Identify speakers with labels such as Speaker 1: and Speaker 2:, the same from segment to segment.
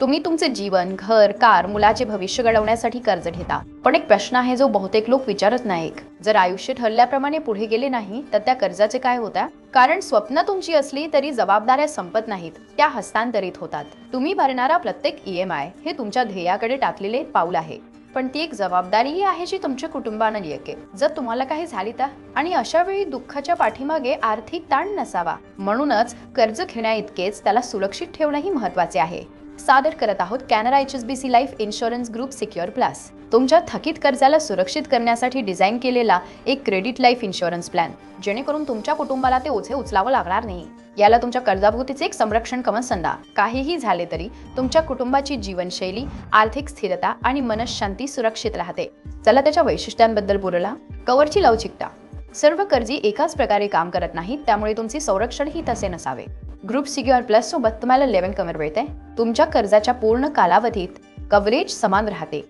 Speaker 1: तुम्ही तुमचे जीवन, घर, कार, मुलाचे भविष्य घडवण्यासाठी कर्ज घेता. पण एक प्रश्न आहे जो बहुतेक लोक विचारत नाहीत. जर आयुष्य ठरल्याप्रमाणे पुढे गेले नाही तर त्या कर्जाचे काय होतं? कारण स्वप्न तुमची असली तरी जबाबदाऱ्या संपत नाहीत, त्या हस्तांतरित होतात. तुम्ही भरणारा प्रत्येक EMI हे तुमच्या ध्येयाकडे टाकलेले पाऊल आहे. पण ती एक जबाबदारीही आहे जी तुमच्या कुटुंबानं येते. जर तुम्हाला काही झाली तर आणि अशा वेळी दुःखाच्या पाठीमागे आर्थिक ताण नसावा. म्हणूनच कर्ज घेण्याइतकेच त्याला सुरक्षित ठेवणंही महत्त्वाचे आहे. सादर करत आहोत Canara HSBC life insurance group secure plus, तुमच्या थकीत कर्जाला सुरक्षित करण्यासाठी डिझाईन केलेला एक क्रेडिट लाईफ इन्शुरन्स प्लॅन, जेणेकरून तुमच्या कुटुंबाला ते ओझे उचलावं लागणार नाही. याला तुमच्या कर्जाभोवतीचे एक संरक्षण कवच समजा. काहीही झाले तरी तुमच्या कुटुंबाची जीवनशैली, आर्थिक स्थिरता आणि मनःशांती सुरक्षित राहते. चला त्याच्या वैशिष्ट्यांबद्दल बोलूया. कव्हरची लवचिकता. सर्व कर्जी एकाच प्रकारे काम करत नाहीत, त्यामुळे तुमचे संरक्षणही तसे नसावे. ग्रुप सिक्युअर प्लस सोबत तुम्हाला 11 कव्हर मिळते. तुमच्या कर्जाच्या पूर्ण कालावधीत कव्हरेज समान राहते.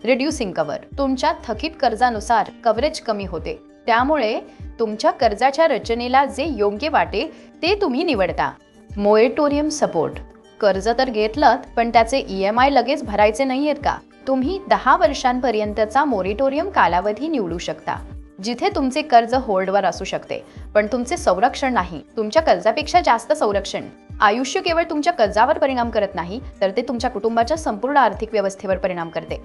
Speaker 1: Reducing cover. तुमच्या थकीत कर्जानुसार कव्हरेज कमी होते, त्यामुळे तुमच्या कर्जाच्या रचनेला जे योग्य वाटे ते तुम्ही निवडता. Moratorium support. कर्ज तर घेतलं, पण त्याचे EMI लगेच भरायचे नाहीयेत का? तुम्ही 10 वर्षांपर्यंतचा मोरेटोरियम कालावधी निवडू शकता, जिथे तुमचे कर्ज होल्डवर असू शकते, पण तुमचे संरक्षण नाही. तुमच्या कर्जापेक्षा जास्त संरक्षण. आयुष्य केवळ तुमच्या कर्जावर परिणाम करत नाही, तर ते तुमच्या कुटुंबाच्या संपूर्ण आर्थिक व्यवस्थेवर परिणाम करते.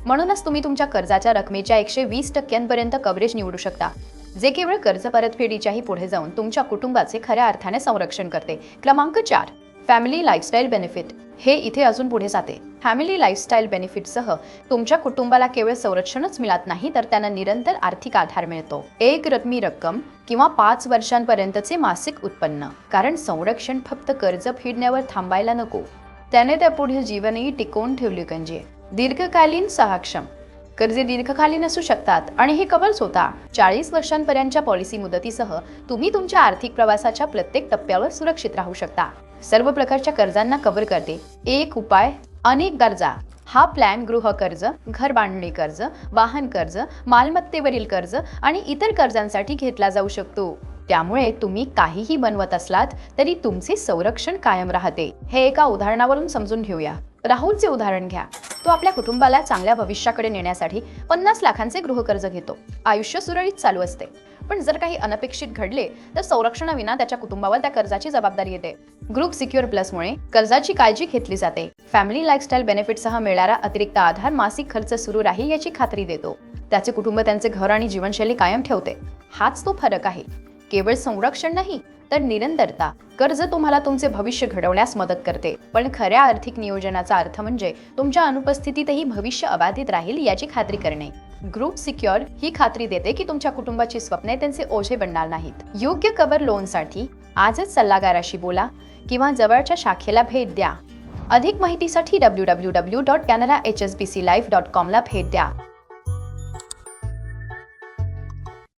Speaker 1: म्हणूनच तुम्ही तुमच्या कर्जाच्या रकमेच्या 120% कव्हरेज निवडू शकता, जे केवळ कर्ज परतफेडीच्याही पुढे जाऊन तुमच्या कुटुंबाचे खऱ्या अर्थाने संरक्षण करते. क्रमांक 4. Family lifestyle benefit. हे इथे अजून पुढे जाते. फॅमिली लाईफस्टाईल बेनिफिटसह तुमच्या कुटुंबाला केवळ संरक्षणच मिळत नाही, तर त्यांना निरंतर आर्थिक आधार मिळतो. एक रकमी रक्कम किंवा 5 वर्षांपर्यंतचे मासिक उत्पन्न. कारण संरक्षण फक्त कर्ज फेडण्यावर थांबायला नको, त्याने त्या पुढील जीवनही टिकवून ठेवले पाहिजे. दीर्घकालीन सक्षम. कर्जे दीर्घकालीन असू शकतात आणि हे कव्हर होता. 40 वर्षांपर्यंतच्या पॉलिसी मुदतीसह तुम्ही तुमच्या आर्थिक प्रवासाच्या प्रत्येक टप्प्यावर सुरक्षित राहू शकता. सर्व प्रकारच्या कर्जांना कव्हर करते. एक उपाय, अनेक गरजा. हा प्लॅन गृह कर्ज, घर बांधणी कर्ज, वाहन कर्ज, मालमत्तेवरील कर्ज आणि इतर कर्जांसाठी घेतला जाऊ शकतो. त्यामुळे तुम्ही काहीही बनवत असलात तरी तुमचे संरक्षण कायम राहते. हे एका उदाहरणावरून समजून घेऊया. राहुलचे उदाहरण घ्या. तो आपल्या कुटुंबाला चांगल्या भविष्याकडे नेण्यासाठी 50 लाखांचे गृहकर्ज घेतो. आयुष्य सुरळीत चालू असते, पण जर काही अनपेक्षित घडले तर संरक्षणाविना त्याच्या कुटुंबावर त्या कर्जाची जबाबदारी येते. ग्रुप सिक्युअर प्लसमुळे कर्जाची काळजी घेतली जाते. फॅमिली लाईफस्टाईल बेनिफिटसह मिळणारा अतिरिक्त आधार मासिक खर्च सुरू राहील याची खात्री देतो. त्याचे कुटुंब त्यांचे घर आणि जीवनशैली कायम ठेवते. हाच तो फरक आहे. केवळ संरक्षण नाही, तर निरंतरता. कर्ज तुम्हाला तुमचे भविष्य घडवण्यास मदत करते, पण खऱ्या आर्थिक नियोजनाचा अर्थ म्हणजे तुमच्या अनुपस्थितीतही भविष्य अबाधित राहील याची खात्री करणे. ग्रुप सिक्युअर ही खात्री देते की तुमच्या कुटुंबाची स्वप्ने त्यांचे ओझे बनणार नाहीत. योग्य कव्हर लोनसाठी आजच सल्लागाराशी बोला किंवा जवळच्या शाखेला भेट द्या. अधिक माहितीसाठी www.canarahsbclife.com ला भेट द्या.